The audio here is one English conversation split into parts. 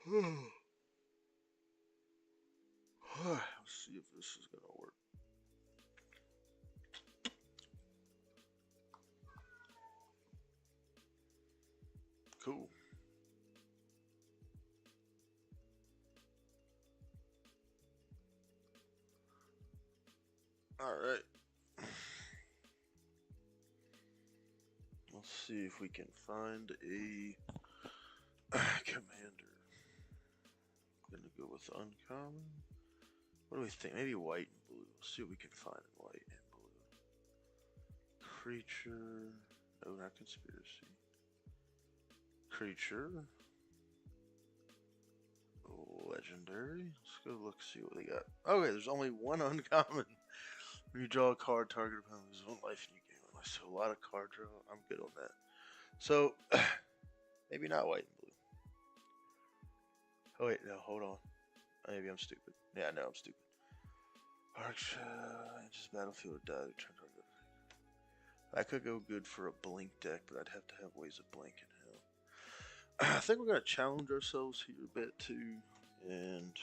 Let's see if this is gonna work. Cool. All right. Let's see if we can find a commander. Gonna go with uncommon. What do we think? Maybe white and blue. Let's see what we can find in white and blue. Creature. No, not conspiracy. Creature. Legendary. Let's go look, see what they got. Okay, there's only one uncommon. When you draw a card, target opponent loses one life in your game. So a lot of card draw. I'm good on that. So maybe not white and blue. Oh wait, no, hold on. Maybe I'm stupid. Yeah, no, I'm stupid. Arch, just battlefield die. I could go good for a blink deck, but I'd have to have ways of blinking him. I think we're gonna challenge ourselves here a bit too, and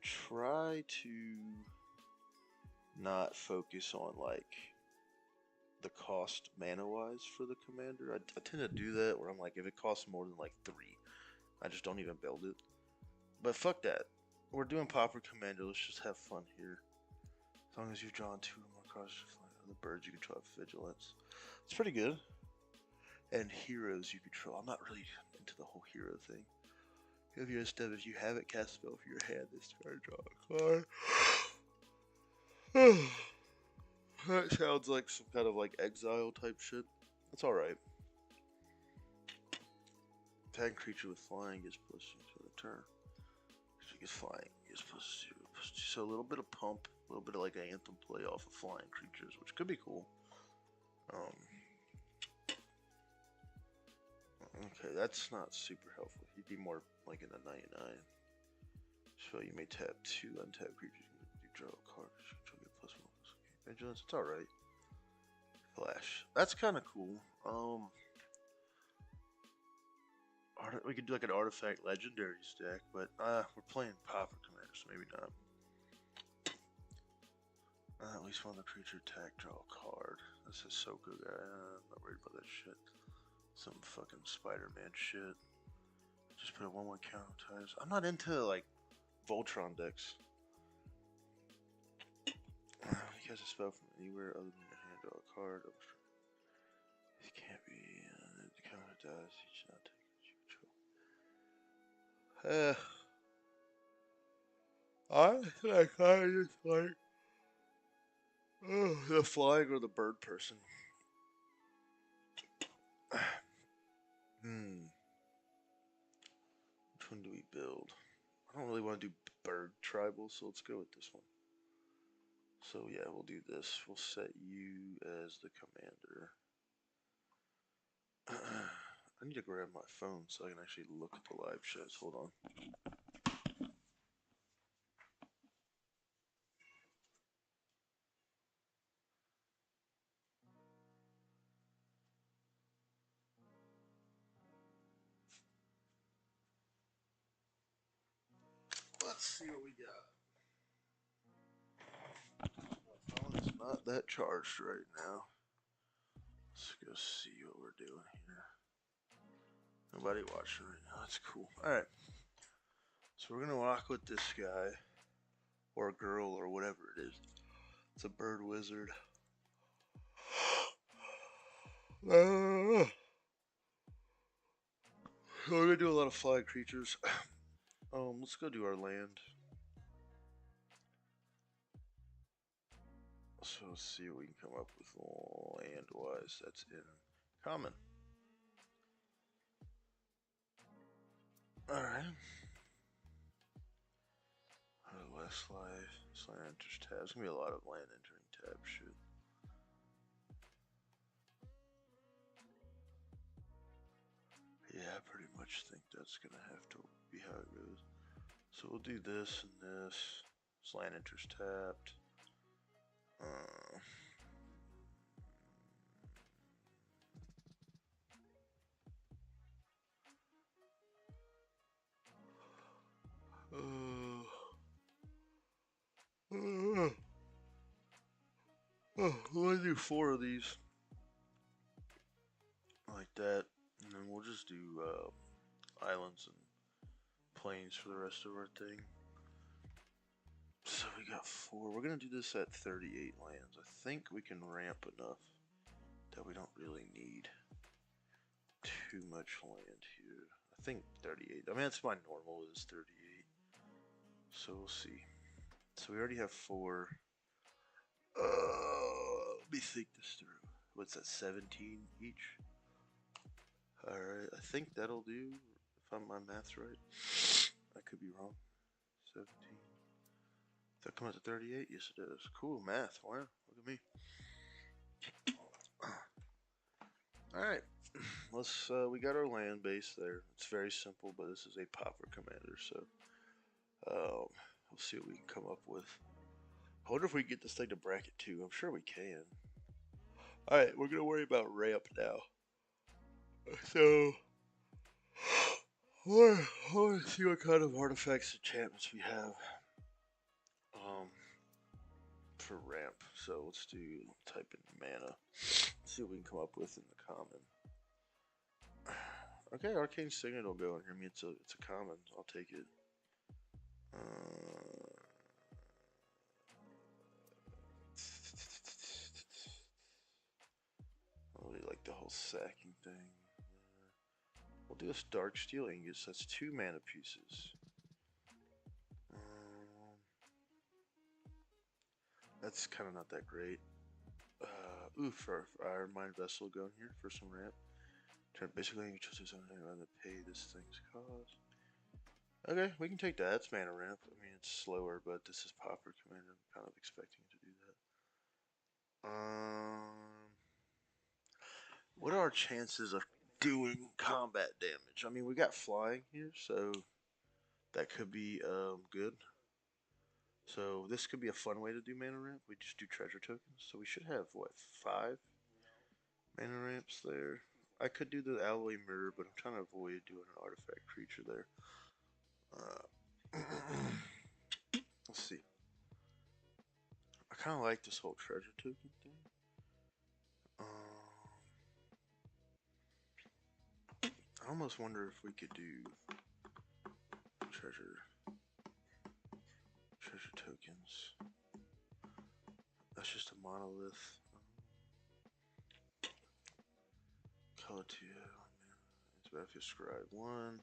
try to not focus on like the cost mana wise for the commander. I tend to do that where I'm like, if it costs more than like 3, I just don't even build it. But fuck that. We're doing Pauper Commander. Let's just have fun here. As long as you've drawn 2 or more cards to fly other birds, you control vigilance. It's pretty good. And heroes you control. I'm not really into the whole hero thing. If you're a step, if you have it, cast spell for your hand. This card, draw a card. That sounds like some kind of like exile type shit. That's alright. Attack creature with flying gets +2 to the turn. Creature gets flying gets +2. So a little bit of pump, a little bit of like an anthem play off of flying creatures, which could be cool. Okay, that's not super helpful. He'd be more like in the 99. So you may tap 2 untap creatures. You draw a card. You get +1. Okay, vigilance. It's alright. Flash. That's kind of cool. We could do like an artifact legendaries deck, but we're playing Pauper Commander, so maybe not. At least one of the creature attack, draw a card. That's a Soko guy. I'm not worried about that shit. Some fucking Spider-Man shit. Just put a 1/1 counter ties. I'm not into like Voltron decks. He has a spell from anywhere other than your hand, draw a card. It can't be. The counter dies. He should not take what you control. I kind of just like the flying or the bird person. Which one do we build? I don't really want to do bird tribal, so let's go with this one. So yeah, we'll do this. We'll set you as the commander. I need to grab my phone so I can actually look at the live shows. Hold on. Let's see what we got. My phone is not that charged right now. Let's go see what we're doing here. Nobody watching right now. That's cool. Alright. So we're gonna rock with this guy. Or girl or whatever it is. It's a bird wizard. We're gonna do a lot of flying creatures. Let's go do our land. So let's see what we can come up with land-wise. That's in common. Alright. Less life. This land enters tab. There's gonna be a lot of land entering tab shit. Yeah, I pretty much think that's gonna have to be how it goes. So we'll do this and this. This land enters tapped. 4 of these like that, and then we'll just do islands and plains for the rest of our thing. So we got 4. We're gonna do this at 38 lands. I think we can ramp enough that we don't really need too much land here. I think 38. I mean, that's my normal is 38. So we'll see. So we already have 4. Let me think this through. What's that, 17 each? Alright, I think that'll do, if my math's right. I could be wrong. 17. Does that come out to 38? Yes, it does. Cool, math. Wow, look at me. Alright, let's, we got our land base there. It's very simple, but this is a Pauper Commander, so we'll see what we can come up with. I wonder if we can get this thing to bracket 2. I'm sure we can. Alright, we're going to worry about ramp now. So, I want to see what kind of artifacts and enchantments we have for ramp. So let's do, type in mana. See what we can come up with in the common. Okay, Arcane Signet will go in here. I mean, it's a common. I'll take it. I really like the whole sacking thing. We'll do this Dark Steel Ingots. That's 2 mana pieces. That's kind of not that great. For Iron Mine Vessel going here for some ramp. Basically, you just do something rather than pay this thing's cost. Okay, we can take that. It's mana ramp. I mean, it's slower, but this is Pauper Commander. I'm kind of expecting to do that. What are our chances of doing combat damage? I mean, we got flying here, so that could be good. So this could be a fun way to do mana ramp. We just do treasure tokens. So we should have, what, 5 mana ramps there. I could do the alloy mirror, but I'm trying to avoid doing an artifact creature there. Let's see. I kind of like this whole treasure token thing. I almost wonder if we could do treasure tokens. That's just a monolith. Color 2. It's about to scribe 1.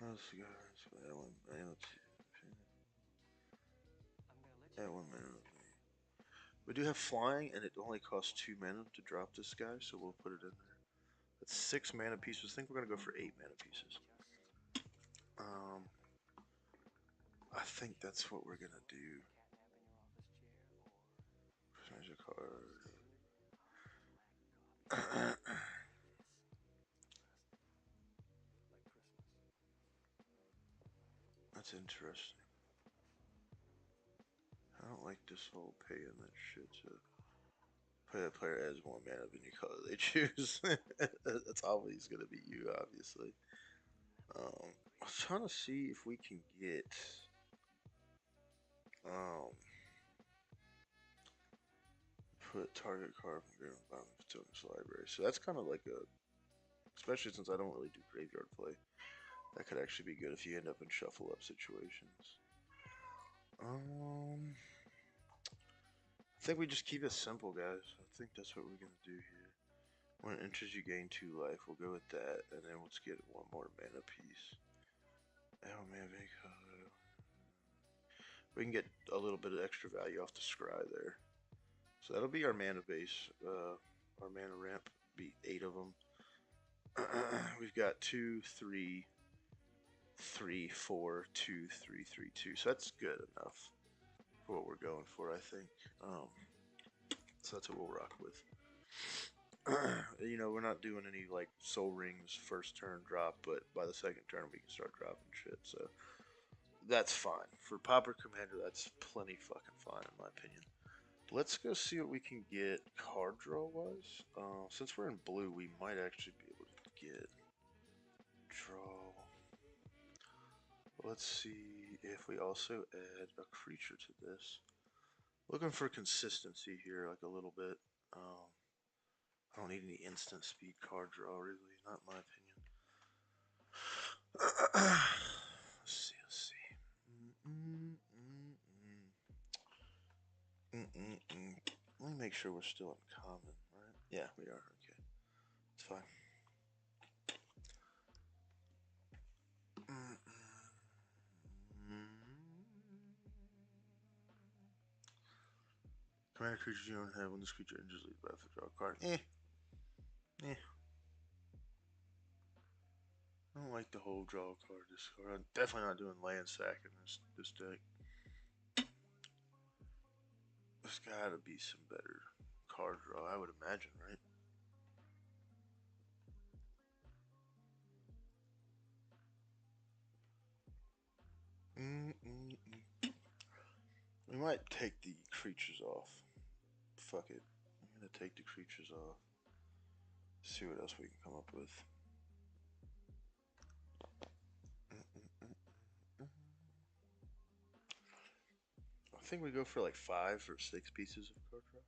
Let's go. Add 1 mana. Add 1 mana. We do have flying, and it only costs 2 mana to drop this guy, so we'll put it in there. That's 6 mana pieces. I think we're gonna go for 8 mana pieces. I think that's what we're gonna do. Magic card. That's interesting. I don't like this whole paying that shit to play a player as 1 mana of any color they choose. That's always gonna be you, obviously. I was trying to see if we can get put target card from Grave bottom of Token's library. So that's kind of like a, especially since I don't really do graveyard play, that could actually be good if you end up in shuffle up situations. I think we just keep it simple, guys. I think that's what we're gonna do here. When it enters, you gain 2 life. We'll go with that, and then let's get 1 more mana piece. Oh man, we can get a little bit of extra value off the scry there. So that'll be our mana base. Our mana ramp be 8 of them. We've got 2, 3, 3, 4, 2, 3, 3, 2. So that's good enough for what we're going for, I think. So that's what we'll rock with. You know, we're not doing any like soul rings first turn drop, but by the second turn we can start dropping shit. So that's fine. For Pauper Commander, that's plenty fucking fine in my opinion. Let's go see what we can get card draw wise. Since we're in blue, we might actually be able to get draw. Let's see if we also add a creature to this. Looking for consistency here, like a little bit. I don't need any instant speed card draw, really, not in my opinion. Let's see, let's see. Let me make sure we're still in common, right? Yeah, we are. Okay, it's fine. Commander creatures you don't have when this creature enters the battlefield, draw a card. I don't like the whole draw card discard. I'm definitely not doing land sack in this deck. There's gotta be some better card draw, I would imagine, right? We might take the creatures off. Fuck it. I'm gonna take the creatures off. See what else we can come up with. I think we go for like 5 or 6 pieces of card draw.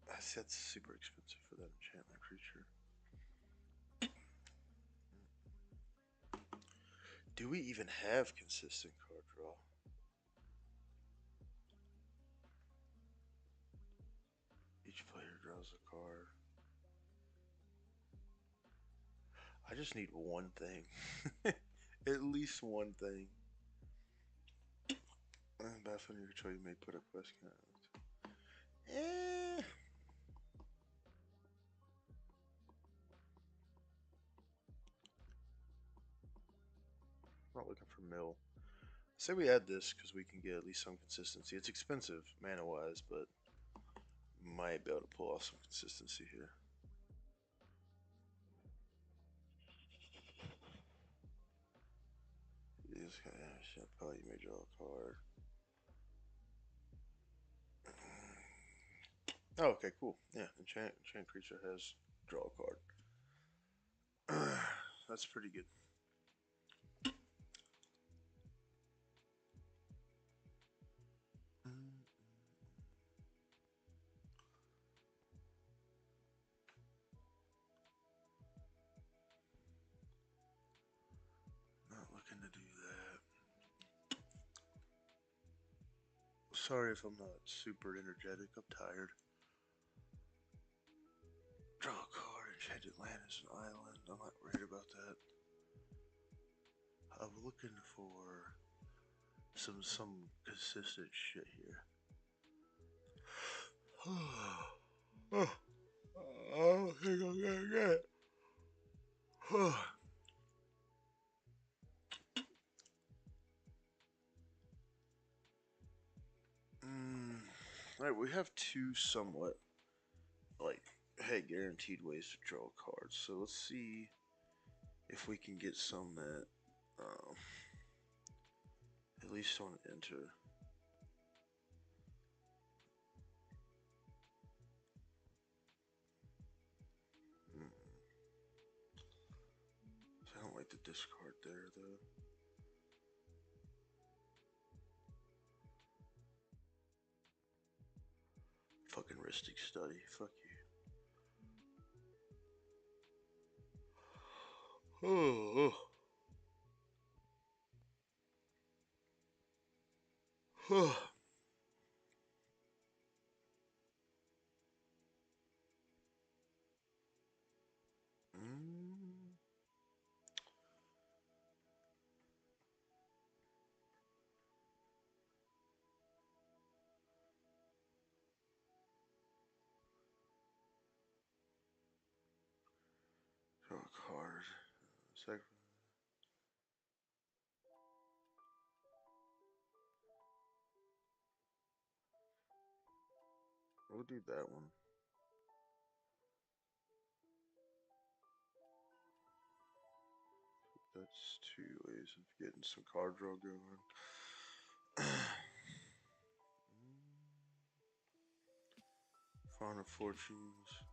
That's super expensive for that enchantment creature. Do we even have consistent card draw? Each player draws a card. I just need one thing. At least one thing. Baffling your control, you may put a quest count. Not looking for mill. Say we add this because we can get at least some consistency. It's expensive mana wise, but might be able to pull off some consistency here. This guy, probably you may draw a card. Oh, okay, cool. Yeah, enchant creature has draw a card. That's pretty good. Not looking to do that. Sorry if I'm not super energetic. I'm tired. Draw a card. Enchanted land is an island. I'm not worried about that. I'm looking for some consistent shit here. I don't think I'm gonna get it. Alright, we have two somewhat like guaranteed ways to draw cards. So let's see if we can get some that at least don't enter. I don't like the discard there though. Fucking Ristic Study. Fuck you. Oh. Draw a card. Second. We'll do that one. That's 2 ways of getting some card draw going. Fawn of Fortunes.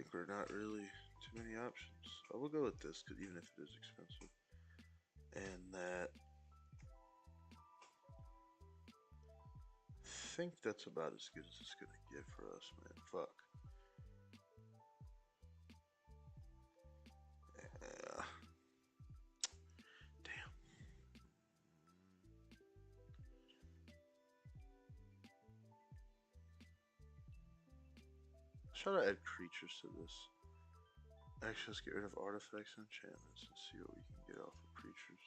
think we're not really too many options. I will go with this, cause even if it is expensive. And that, I think that's about as good as it's gonna get for us, man. Fuck. Yeah. Damn. Let's try to add creatures to this. Actually, let's get rid of artifacts and enchantments and see what we can get off of creatures.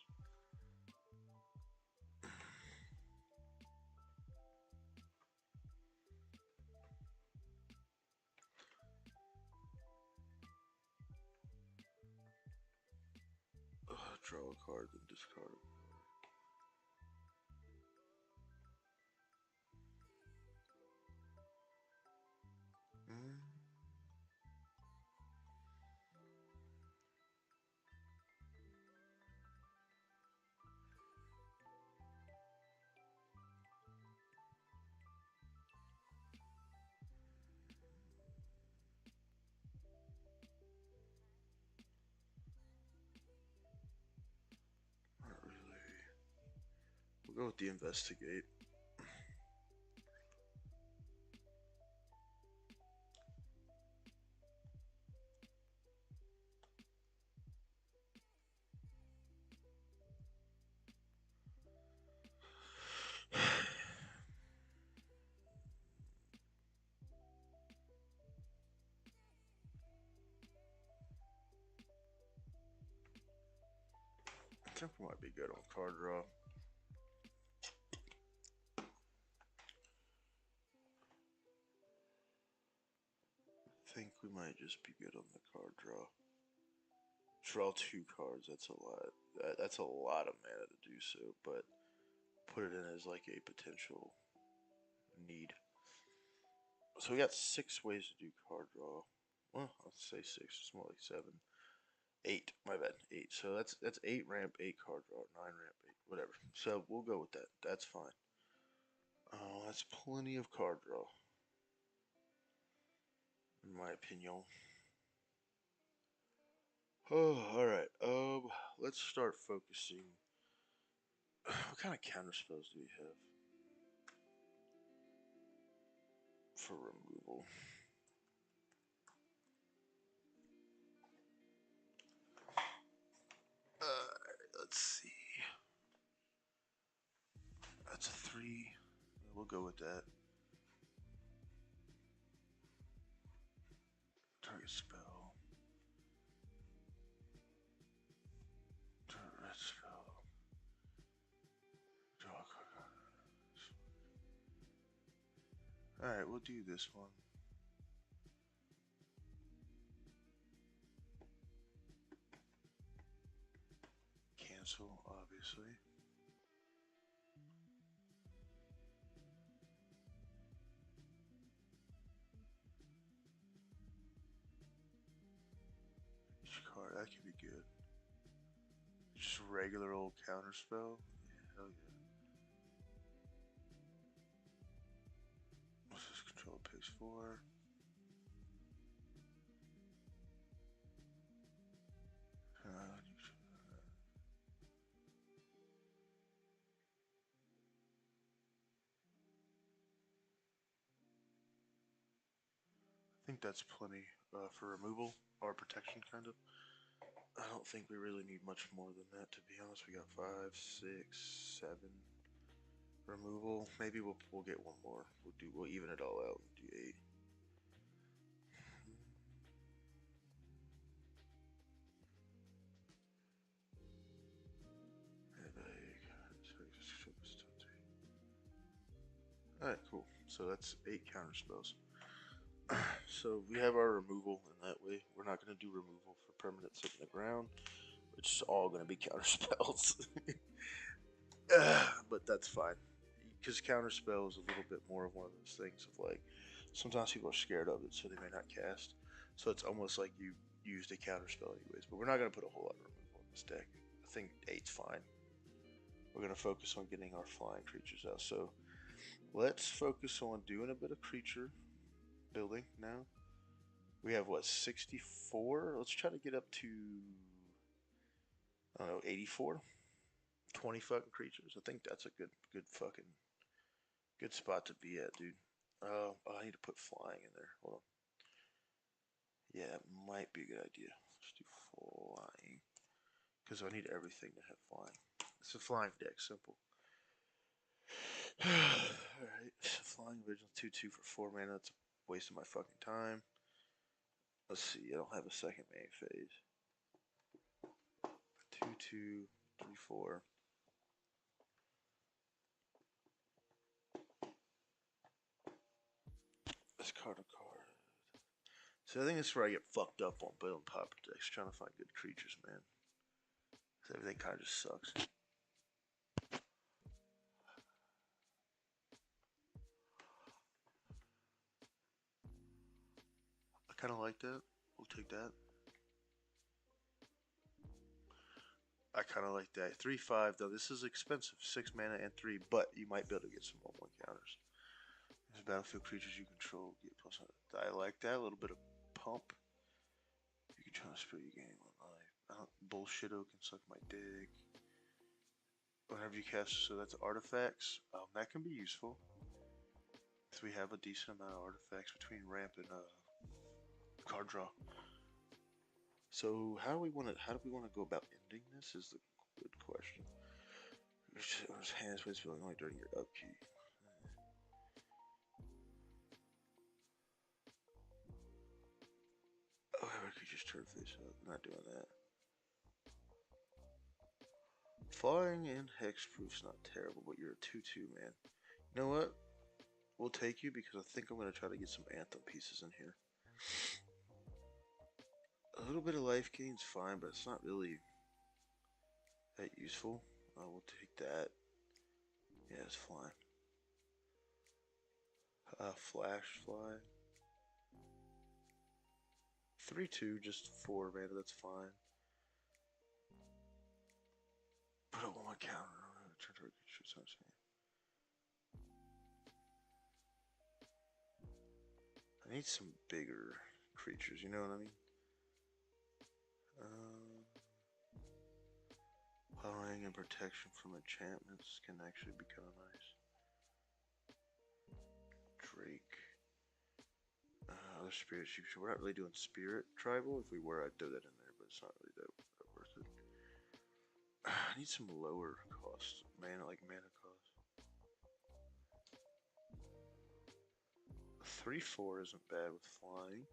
Draw a card, then discard it. Not really. We'll go with the investigate. I think we might be good on card draw. I think we might just be good on the card draw. Draw 2 cards, that's a lot. That's a lot of mana to do so, but put it in as like a potential need. So we got 6 ways to do card draw. Well, I'll say 6, it's more like 7. 8, my bad, 8. So that's 8 ramp, 8 card draw, 9 ramp, 8, whatever. So we'll go with that. That's fine. Oh, that's plenty of card draw, in my opinion. Oh, all right. Let's start focusing. What kind of counter spells do we have for removal? Let's see. That's a 3. We'll go with that. Target spell. Target spell. Draw a card. Alright, we'll do this one. Cancel, obviously. Each card, that could be good. Just regular old counter spell. Yeah, hell yeah. What's this? Control picks 4. I think that's plenty for removal or protection, kind of. I don't think we really need much more than that, to be honest. We got 5, 6, 7 removal. Maybe we'll get one more. We'll even it all out and do 8. Alright, cool. So that's 8 counter spells. So we have our removal in that way. We're not going to do removal for permanents in the ground, which is all going to be counter spells. But that's fine, because counter spell is a little bit more of one of those things of like, sometimes people are scared of it, so they may not cast. So it's almost like you used a counter spell anyways. But we're not going to put a whole lot of removal in this deck. I think 8's fine. We're going to focus on getting our flying creatures out. So let's focus on doing a bit of creature building now. We have what, 64? Let's try to get up to, I don't know, 84. 20 fucking creatures. I think that's a good fucking good spot to be at, dude. Oh, I need to put flying in there. Hold on. Yeah, it might be a good idea. Let's do flying. Because I need everything to have flying. It's a flying deck, simple. Alright, flying vigilance 2/2 for 4 mana. That's a waste of my fucking time. Let's see, I don't have a second main phase. 2/2, 3/4. This card. So I think this is where I get fucked up on building Pauper decks, trying to find good creatures, man. Because everything kind of just sucks. I kind of like that. We'll take that. I kind of like that. 3/5 though. This is expensive. 6 mana and 3, but you might be able to get some 1/1 counters. There's battlefield creatures you control get plus. I like that. A little bit of pump. You can try to spill your game on life. Bullshitto can suck my dick. Whenever you cast, so that's artifacts. That can be useful. Because we have a decent amount of artifacts between ramp and card draw. So how do we want to go about ending this? Is the good question. His hands plays spelling only during your upkeep. Oh, I could just turn face up. Not doing that. Flying and hexproof's not terrible, but you're a 2/2, man. You know what? We'll take you because I think I'm gonna try to get some Anthem pieces in here. A little bit of life gain's fine, but it's not really that useful. We'll take that. Yeah, it's flying. Flash fly. 3/2, just 4 mana, that's fine. Put up one counter. Turn target shoots on his hand. I need some bigger creatures, you know what I mean? Powering and protection from enchantments can actually be kind of nice. Drake. Other spirits. We're not really doing spirit tribal. If we were, I'd throw that in there, but it's not really that worth it. I need some lower cost mana, like mana cost. 3/4 isn't bad with flying.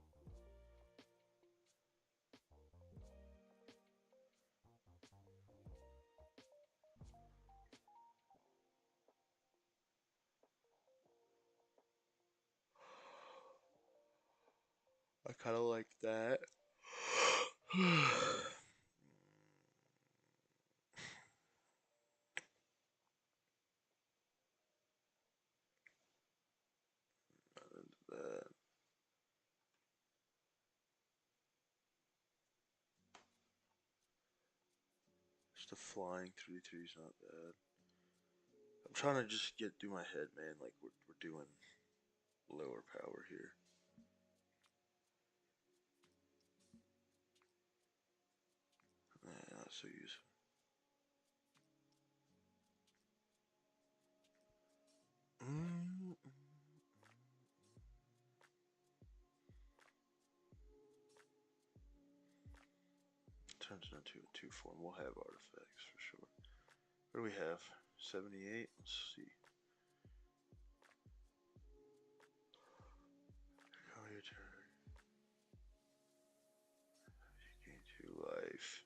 I kind of like that. That. Just a flying 3/3 is not bad. I'm trying to just get through my head, man. Like we're doing lower power here. Not so useful. Turns into a 2/4. We'll have artifacts for sure. What do we have? 78. Let's see. Call your turn. You gain 2 life.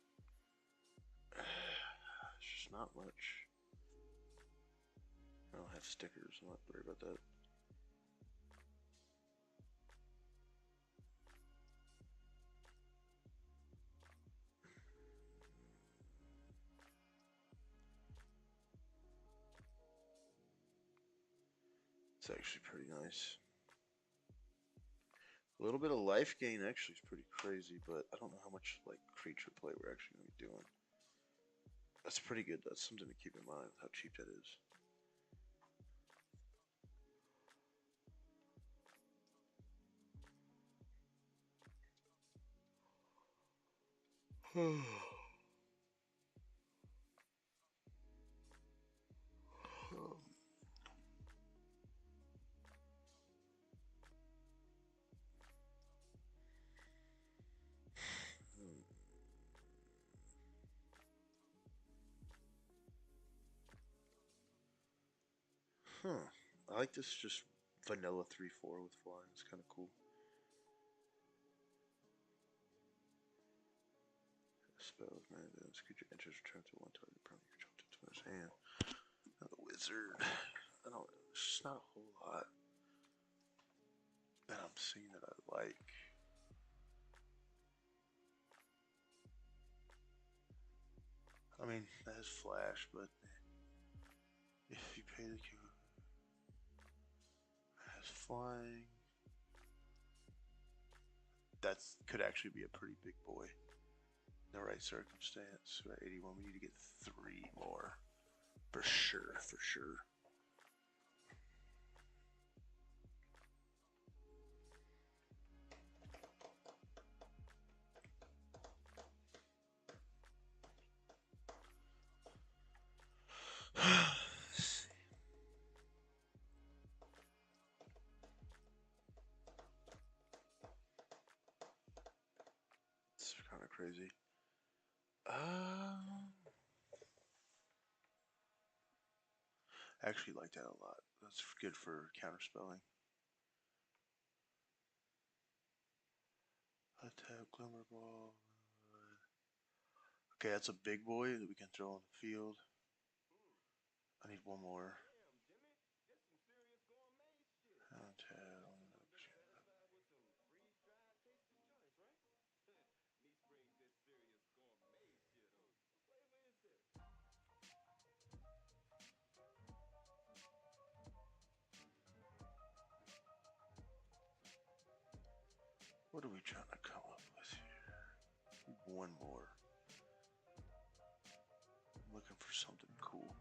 It's just not much. I don't have stickers. I'm not worried about that. It's actually pretty nice. A little bit of life gain actually is pretty crazy, but I don't know how much like creature play we're actually going to be doing. That's pretty good. That's something to keep in mind, how cheap that is. Huh. I like this just vanilla 3/4 with flying. It's kind of cool. Spells, man. This creature enters return to one target permanent control to his hand. Now the wizard. I don't. There's just not a whole lot that I'm seeing that I like. I mean, that has flash, but if you pay the Q, it has flying. That could actually be a pretty big boy. In the right circumstance. We're at 81. We need to get 3 more. For sure, for sure. It's kind of crazy. I actually like that a lot. That's good for counterspelling. Attack, Glimmer Ball. Okay, that's a big boy that we can throw on the field. I need one more. What are we trying to come up with here? One more. I'm looking for something cool.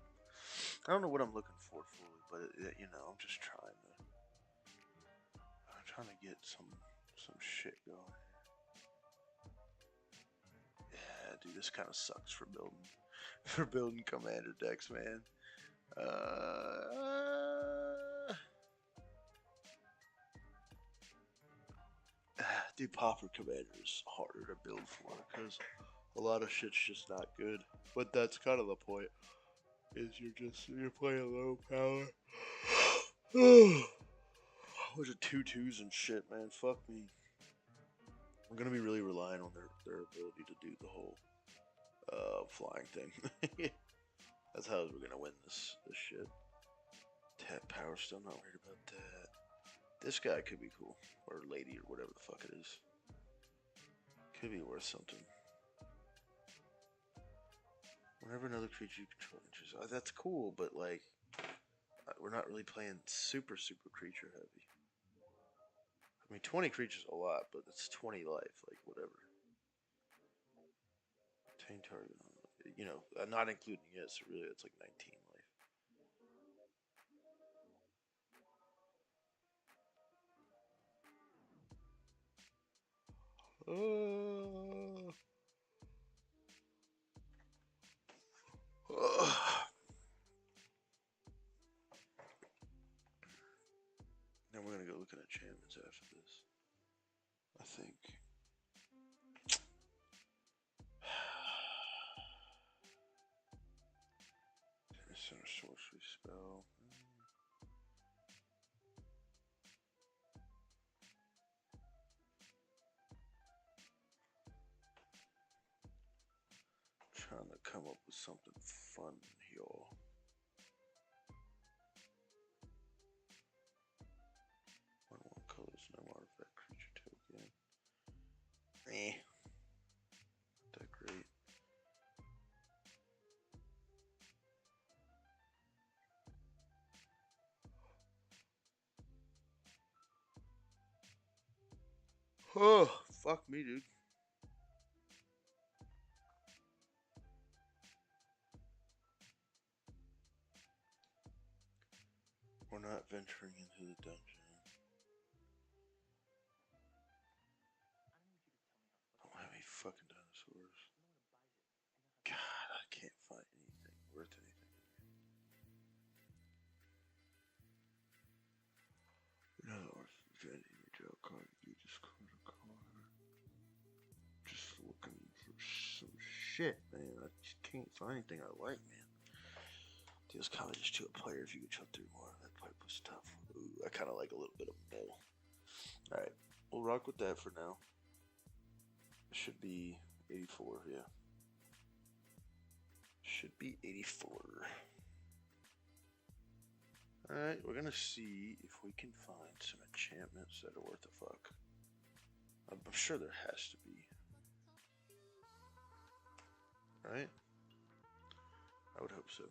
I don't know what I'm looking for fully, but you know, I'm just trying to. I'm trying to get some shit going. Yeah, dude, this kind of sucks for building commander decks, man. Dude, Pauper Commander is harder to build for because a lot of shit's just not good. But that's kind of the point. Is you're playing low power. Bunch of 2/2s and shit, man. Fuck me. I'm gonna be really relying on their ability to do the whole flying thing. That's how we're gonna win this shit. Tap power, still not worried about that. This guy could be cool, or lady, or whatever the fuck it is. Could be worth something. Whenever another creature you control enters, that's cool, but like, we're not really playing super creature heavy. I mean, 20 creatures is a lot, but it's 20 life, like whatever. Obtain target, you know, not including it, so really it's like 19 life. Then we're gonna go look at enchantments after this. I think. Center sorcery spell. Trying to come up with something fun here. 1/1 colors, no artifact creature token. Not that great. Oh, fuck me, dude. We're not venturing into the dungeon. I don't have any fucking dinosaurs. shit, man. I just can't find anything I like, man. Deals colleges to a player if you could jump through more. That pipe was tough. Ooh, I kind of like a little bit of mill. Alright, we'll rock with that for now. It should be 84, yeah. Should be 84. Alright, we're gonna see if we can find some enchantments that are worth a fuck. I'm sure there has to be. Right? I would hope so.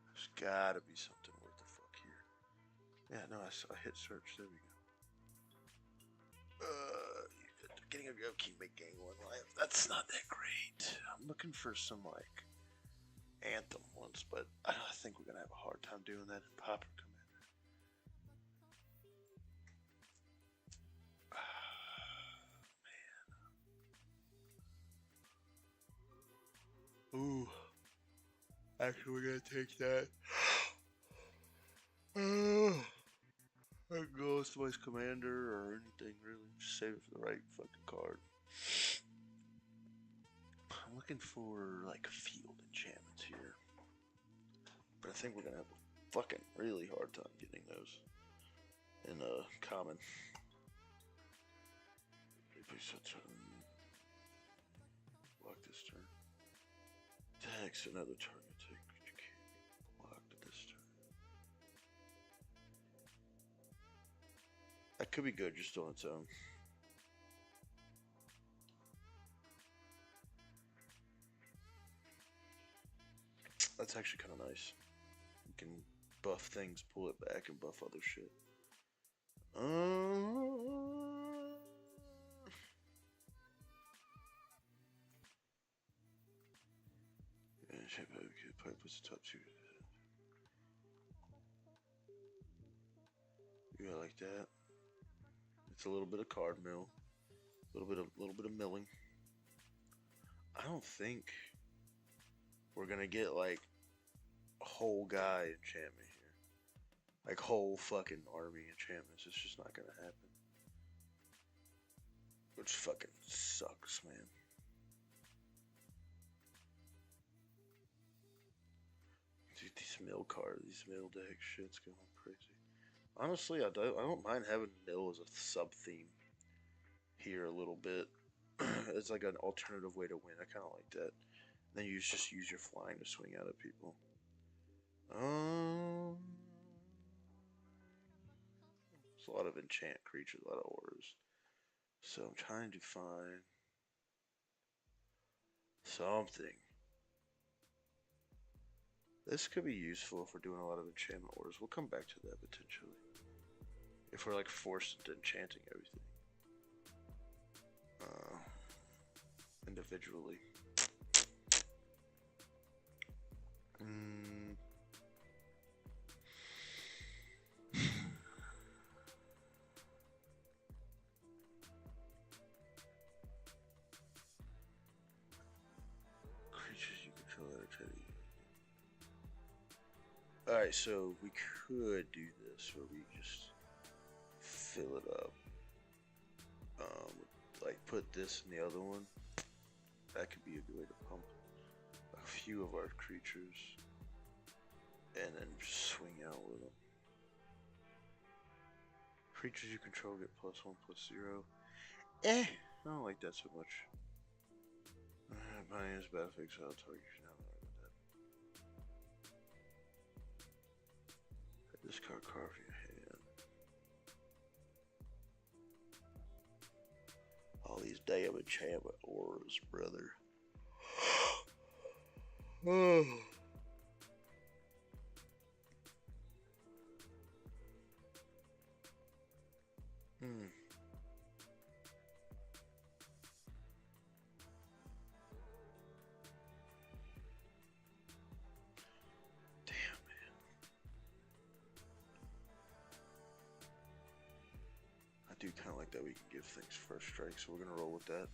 There's gotta be something worth the fuck here. Yeah, no, I hit search. There we go. Getting a upkeep may gain 1 life. That's not that great. I'm looking for some, like, Anthem ones, but I think we're gonna have a hard time doing that in Pauper Commander. Man. Ooh. Actually, we're gonna take that. I can go with somebody's commander or anything, really. Just save it for the right fucking card. I'm looking for, like, field enchantments here. But I think we're gonna have a fucking really hard time getting those in common. Block this turn. Tax another target. You can't block this turn. That could be good just on its own. That's actually kind of nice. You can buff things, pull it back, and buff other shit. Pipe was the top 2. Yeah, like that. It's a little bit of card mill, a little bit of milling. I don't think we're gonna get like a whole guy enchantment here, like whole fucking army enchantments. It's just not gonna happen, which fucking sucks, man. Dude, these mill cards, these mill deck shit's going crazy. Honestly, I don't mind having mill as a sub theme here a little bit. It's like an alternative way to win. I kind of like that. And then you just use your flying to swing out at people. There's a lot of enchant creatures, a lot of auras. So I'm trying to find something. This could be useful if we're doing a lot of enchantment auras. We'll come back to that potentially. If we're like forced into enchanting everything. Individually. Creatures you control that are trying to. Alright, so we could do this where we just fill it up. Like put this in the other one. That could be a good way to pump a few of our creatures and then just swing out with them. Creatures you control get +1/+0. I don't like that so much. Buying is bad fix out target. Now I'm not about that. Discard card for your hand. All these damn enchantment auras, brother. Oh. I do kind of like that we can give things first strike, so we're going to roll with that.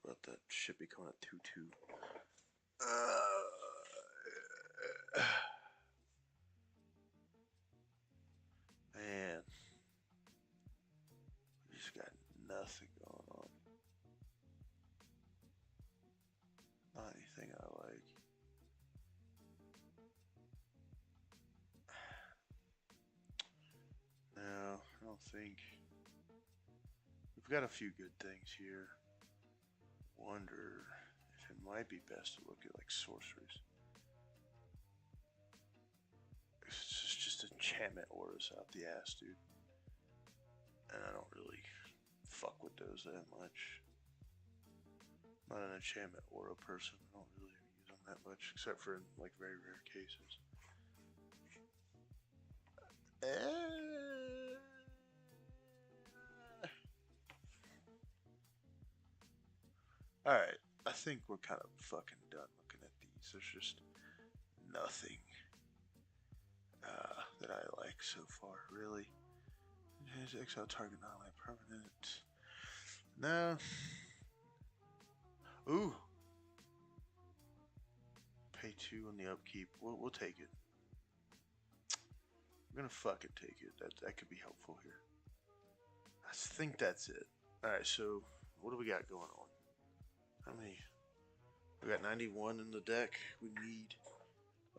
about that shit becoming a 2/2. Man, we just got nothing going on. Not anything I like. No, I don't think. We've got a few good things here. Wonder if it might be best to look at like sorceries. It's just enchantment auras out the ass, dude. And I don't really fuck with those that much. I'm not an enchantment aura person. I don't really use them that much, except for in like very rare cases. Alright, I think we're kind of fucking done looking at these. There's just nothing that I like so far, really. Exile target non-land permanent. No. Ooh. Pay 2 on the upkeep. We'll take it. I'm gonna fucking take it. That could be helpful here. I think that's it. Alright, so what do we got going on? How many? We got 91 in the deck. We need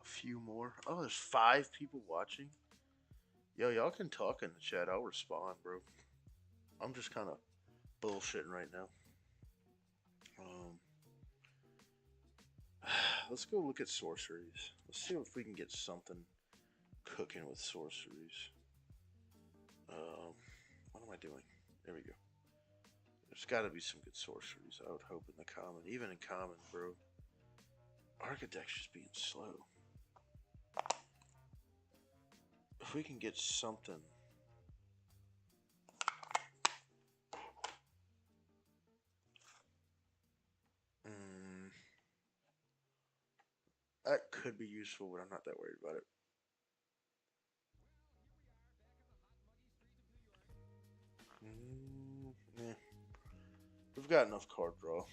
a few more. Oh, there's 5 people watching. Yo, y'all can talk in the chat. I'll respond, bro. I'm just kind of bullshitting right now. Let's go look at sorceries. Let's see if we can get something cooking with sorceries. What am I doing? There we go. There's got to be some good sorceries, I would hope, in the common. Even in common, bro. Architect's just being slow. If we can get something... that could be useful, but I'm not that worried about it. Yeah. We've got enough card draw.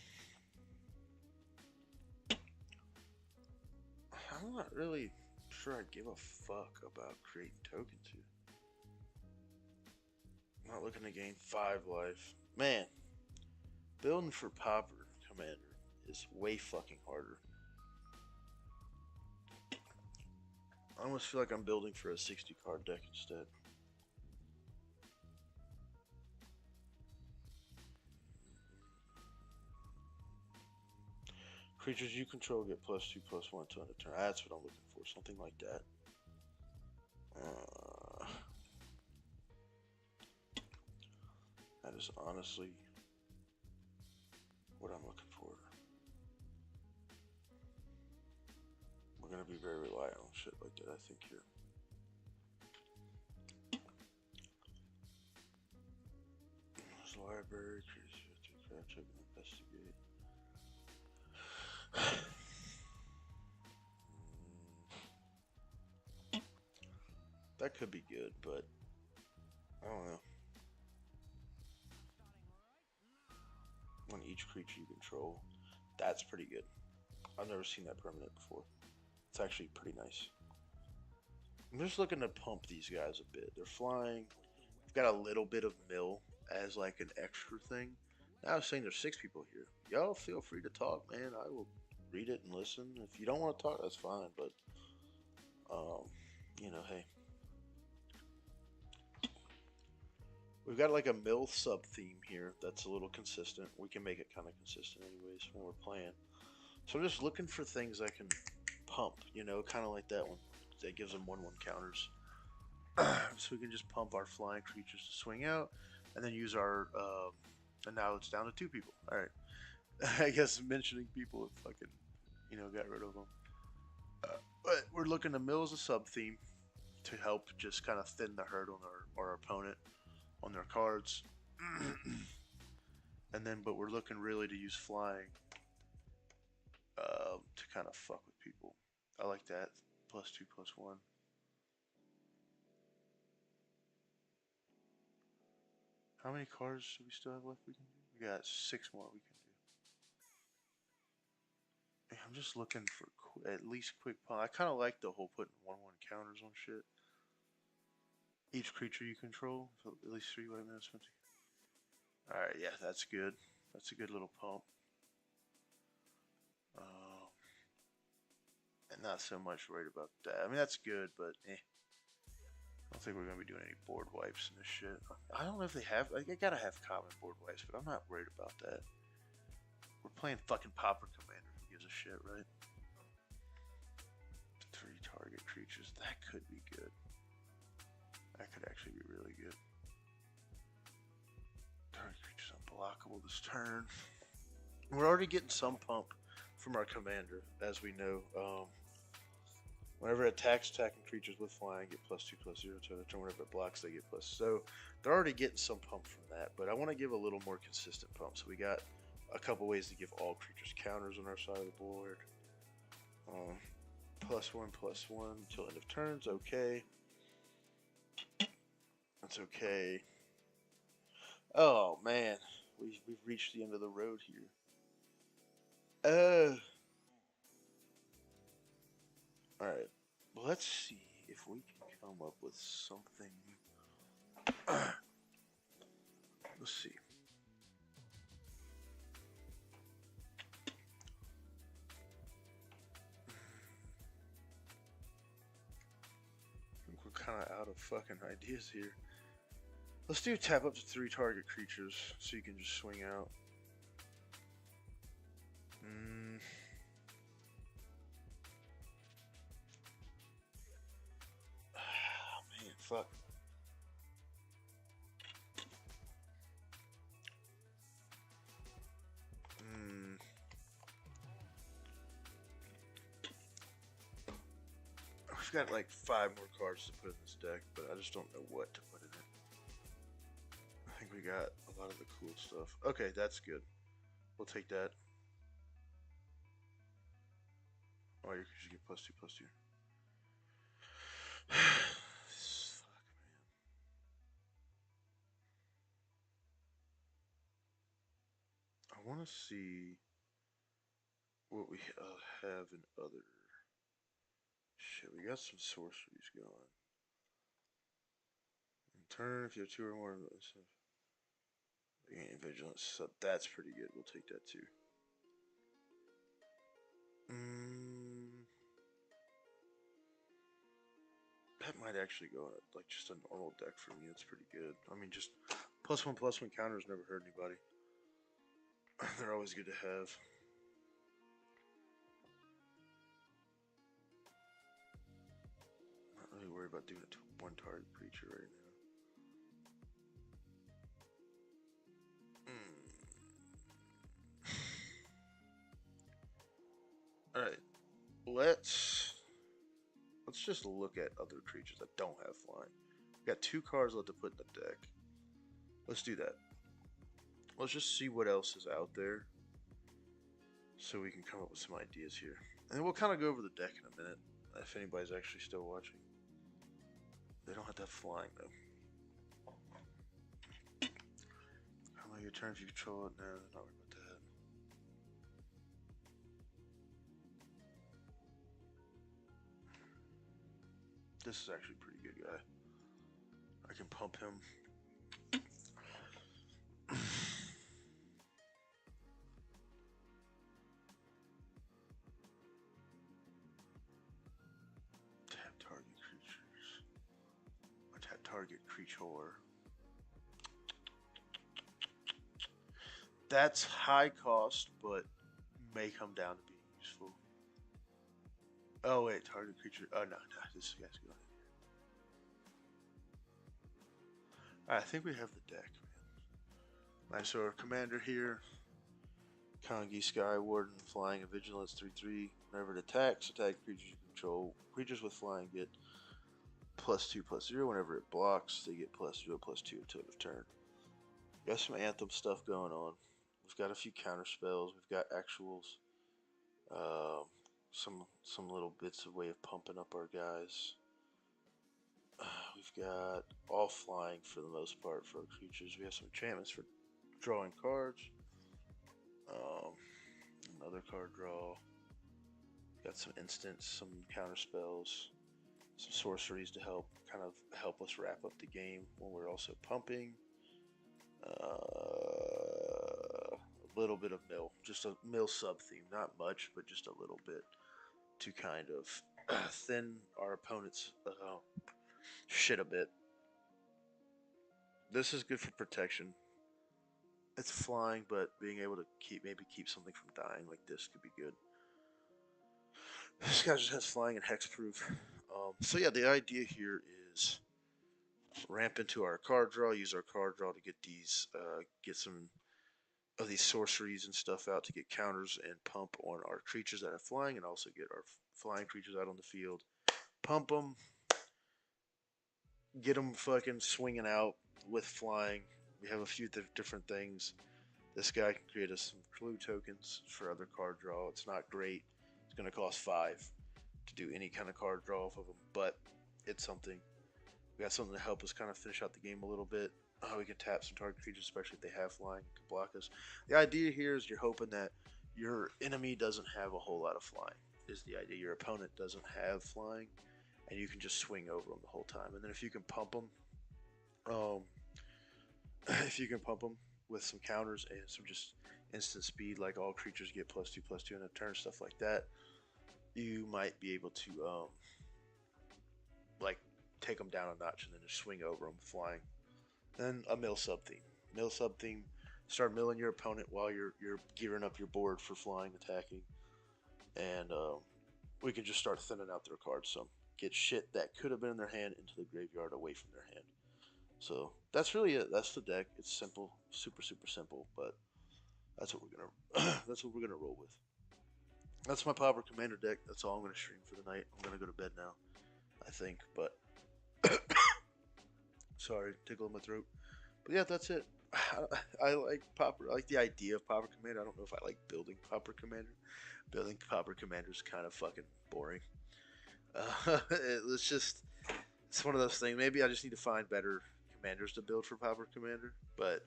I'm not really sure I give a fuck about creating tokens here. I'm not looking to gain 5 life. Man, building for Pauper Commander is way fucking harder. I almost feel like I'm building for a 60 card deck instead. Creatures you control get +2/+1 to end a turn. That's what I'm looking for. Something like that. That is honestly what I'm looking for. We're going to be very reliant on shit like that, I think, here. There's library, creatures, check and investigate. That could be good, but I don't know. On each creature you control, that's pretty good. I've never seen that permanent before. It's actually pretty nice. I'm just looking to pump these guys a bit. They're flying. We've got a little bit of mill as like an extra thing. Now I was saying there's 6 people here. Y'all feel free to talk, man. I will read it and listen. If you don't want to talk, that's fine. But you know, hey. We've got like a mill sub theme here that's a little consistent. We can make it kind of consistent anyways when we're playing. So I'm just looking for things I can pump, you know, kind of like that one. That gives them 1/1 counters. So we can just pump our flying creatures to swing out, and then use our, and now it's down to 2 people. Alright. I guess mentioning people have fucking, you know, got rid of them. But we're looking to mill as a sub-theme to help just kind of thin the herd on our opponent on their cards. And then, but we're looking really to use flying to kind of fuck with people. I like that. +2/+1. How many cards do we still have left we can do? We got 6 more we can do. I'm just looking for at least quick pump. I kind of like the whole putting 1/1 counters on shit. Each creature you control, so at least 3 white mana spent. Alright, yeah, that's good. That's a good little pump. And not so much worried about that. I mean, that's good, but eh. I don't think we're going to be doing any board wipes in this shit. I don't know if they have. I gotta have common board wipes, but I'm not worried about that. We're playing fucking Pauper Commander. Who gives a shit, right? 3 target creatures. That could be good. That could actually be really good. Target creatures unblockable this turn. We're already getting some pump from our commander, as we know. Whenever it attacks attacking creatures with flying, get +2/+0 to the turn. Whenever it blocks, they get plus. So they're already getting some pump from that. But I want to give a little more consistent pump. So we got a couple ways to give all creatures counters on our side of the board. +1/+1 until end of turns. Okay. That's okay. Oh man, we've reached the end of the road here. All right. Well, let's see if we can come up with something. Let's see. I think we're kind of out of fucking ideas here. Let's do tap up to 3 target creatures so you can just swing out. Oh, man, fuck. We've got like 5 more cards to put in this deck, but I just don't know what to put in it. I think we got a lot of the cool stuff. Okay, that's good. We'll take that. Oh, you should get +2/+2. Fuck, man. I want to see what we have in other. Shit, we got some sorceries going. In turn, if you have 2 or more, you gain vigilance. So that's pretty good. We'll take that too. That might actually go like just a normal deck for me. It's pretty good. I mean, just +1/+1 counters never hurt anybody. They're always good to have. Not really worried about doing it to 1 target creature right now. Alright. Let's just look at other creatures that don't have flying. We got 2 cards left to put in the deck. Let's do that. Let's just see what else is out there so we can come up with some ideas here. And then we'll kind of go over the deck in a minute, if anybody's actually still watching. They don't have to have flying, though. How many your turn if you control it? No, not worried about that. This is actually a pretty good guy. I can pump him. Tap target creatures. Or tap target creature. That's high cost, but may come down to being useful. Oh wait, target creature. Oh no, this guy's going in here. Alright, I think we have the deck, man. Alright, so our commander here. Kongi, Sky Warden, Flying and Vigilance 3/3. Whenever it attacks, attack creatures you control. Creatures with flying get +2/+0. Whenever it blocks, they get +0/+2 until end of turn. Got some Anthem stuff going on. We've got a few counter spells. We've got actuals. Some little bits of way of pumping up our guys. We've got all flying for the most part for our creatures. We have some enchantments for drawing cards. Another card draw. Got some instants, some counter spells, some sorceries to kind of help us wrap up the game when we're also pumping. A little bit of mill, just a mill sub theme, not much, but just a little bit to kind of thin our opponent's shit a bit. This is good for protection. It's flying, but being able to maybe keep something from dying like this could be good. This guy just has flying and hexproof. So yeah, the idea here is ramp into our card draw, use our card draw to get these, get some of these sorceries and stuff out to get counters and pump on our creatures that are flying, and also get our flying creatures out on the field. Pump them, get them fucking swinging out with flying. We have a few different things. This guy can create us some clue tokens for other card draw. It's not great. It's going to cost 5 to do any kind of card draw off of them, but it's something. We got something to help us kind of finish out the game a little bit. We can tap some target creatures, especially if they have flying, to block us. The idea here is you're hoping that your enemy doesn't have a whole lot of flying, is the idea. Your opponent doesn't have flying, and you can just swing over them the whole time. And then if you can pump them, with some counters and some just instant speed, like all creatures get +2/+2 in a turn, stuff like that, you might be able to like take them down a notch and then just swing over them flying. Then a mill sub theme. Mill sub theme. Start milling your opponent while you're gearing up your board for flying, attacking, and we can just start thinning out their cards. So get shit that could have been in their hand into the graveyard away from their hand. So that's really it. That's the deck. It's simple, super simple, but that's what we're gonna roll with. That's my Pauper Commander deck. That's all I'm gonna stream for the night. I'm gonna go to bed now, I think. But sorry, tickle in my throat. But yeah, that's it. I like Pauper. I like the idea of Pauper Commander. I don't know if I like building Pauper Commander. Building Pauper Commander is kind of fucking boring. It's one of those things. Maybe I just need to find better commanders to build for Pauper Commander. But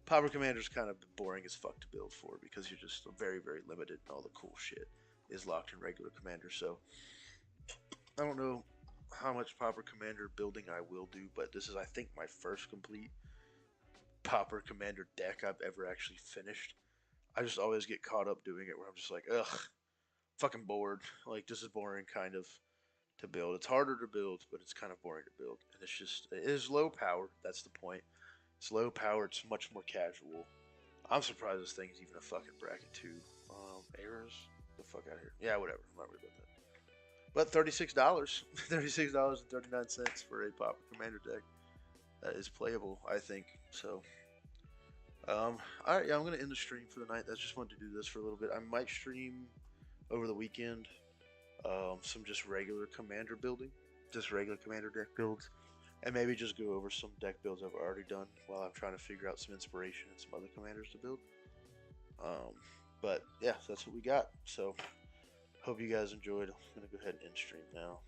Pauper Commander is kind of boring as fuck to build for because you're just very limited, and all the cool shit is locked in regular Commander. So I don't know how much Pauper Commander building I will do, but this is, I think, my first complete Pauper Commander deck I've ever actually finished. I just always get caught up doing it where I'm just like, ugh, fucking bored. Like, this is boring kind of to build. It's harder to build, but it's kind of boring to build. And it is low power. That's the point. It's low power. It's much more casual. I'm surprised this thing's even a fucking bracket too. Errors? The fuck out of here. Yeah, whatever. I'm not worried about that. But $36, $36.39 for a Pauper Commander deck that is playable, I think. So, alright, yeah, I'm gonna end the stream for the night. I just wanted to do this for a little bit. I might stream over the weekend some just regular Commander building, just regular Commander deck builds, and maybe just go over some deck builds I've already done while I'm trying to figure out some inspiration and some other commanders to build. But yeah, that's what we got. So hope you guys enjoyed. I'm gonna go ahead and end stream now.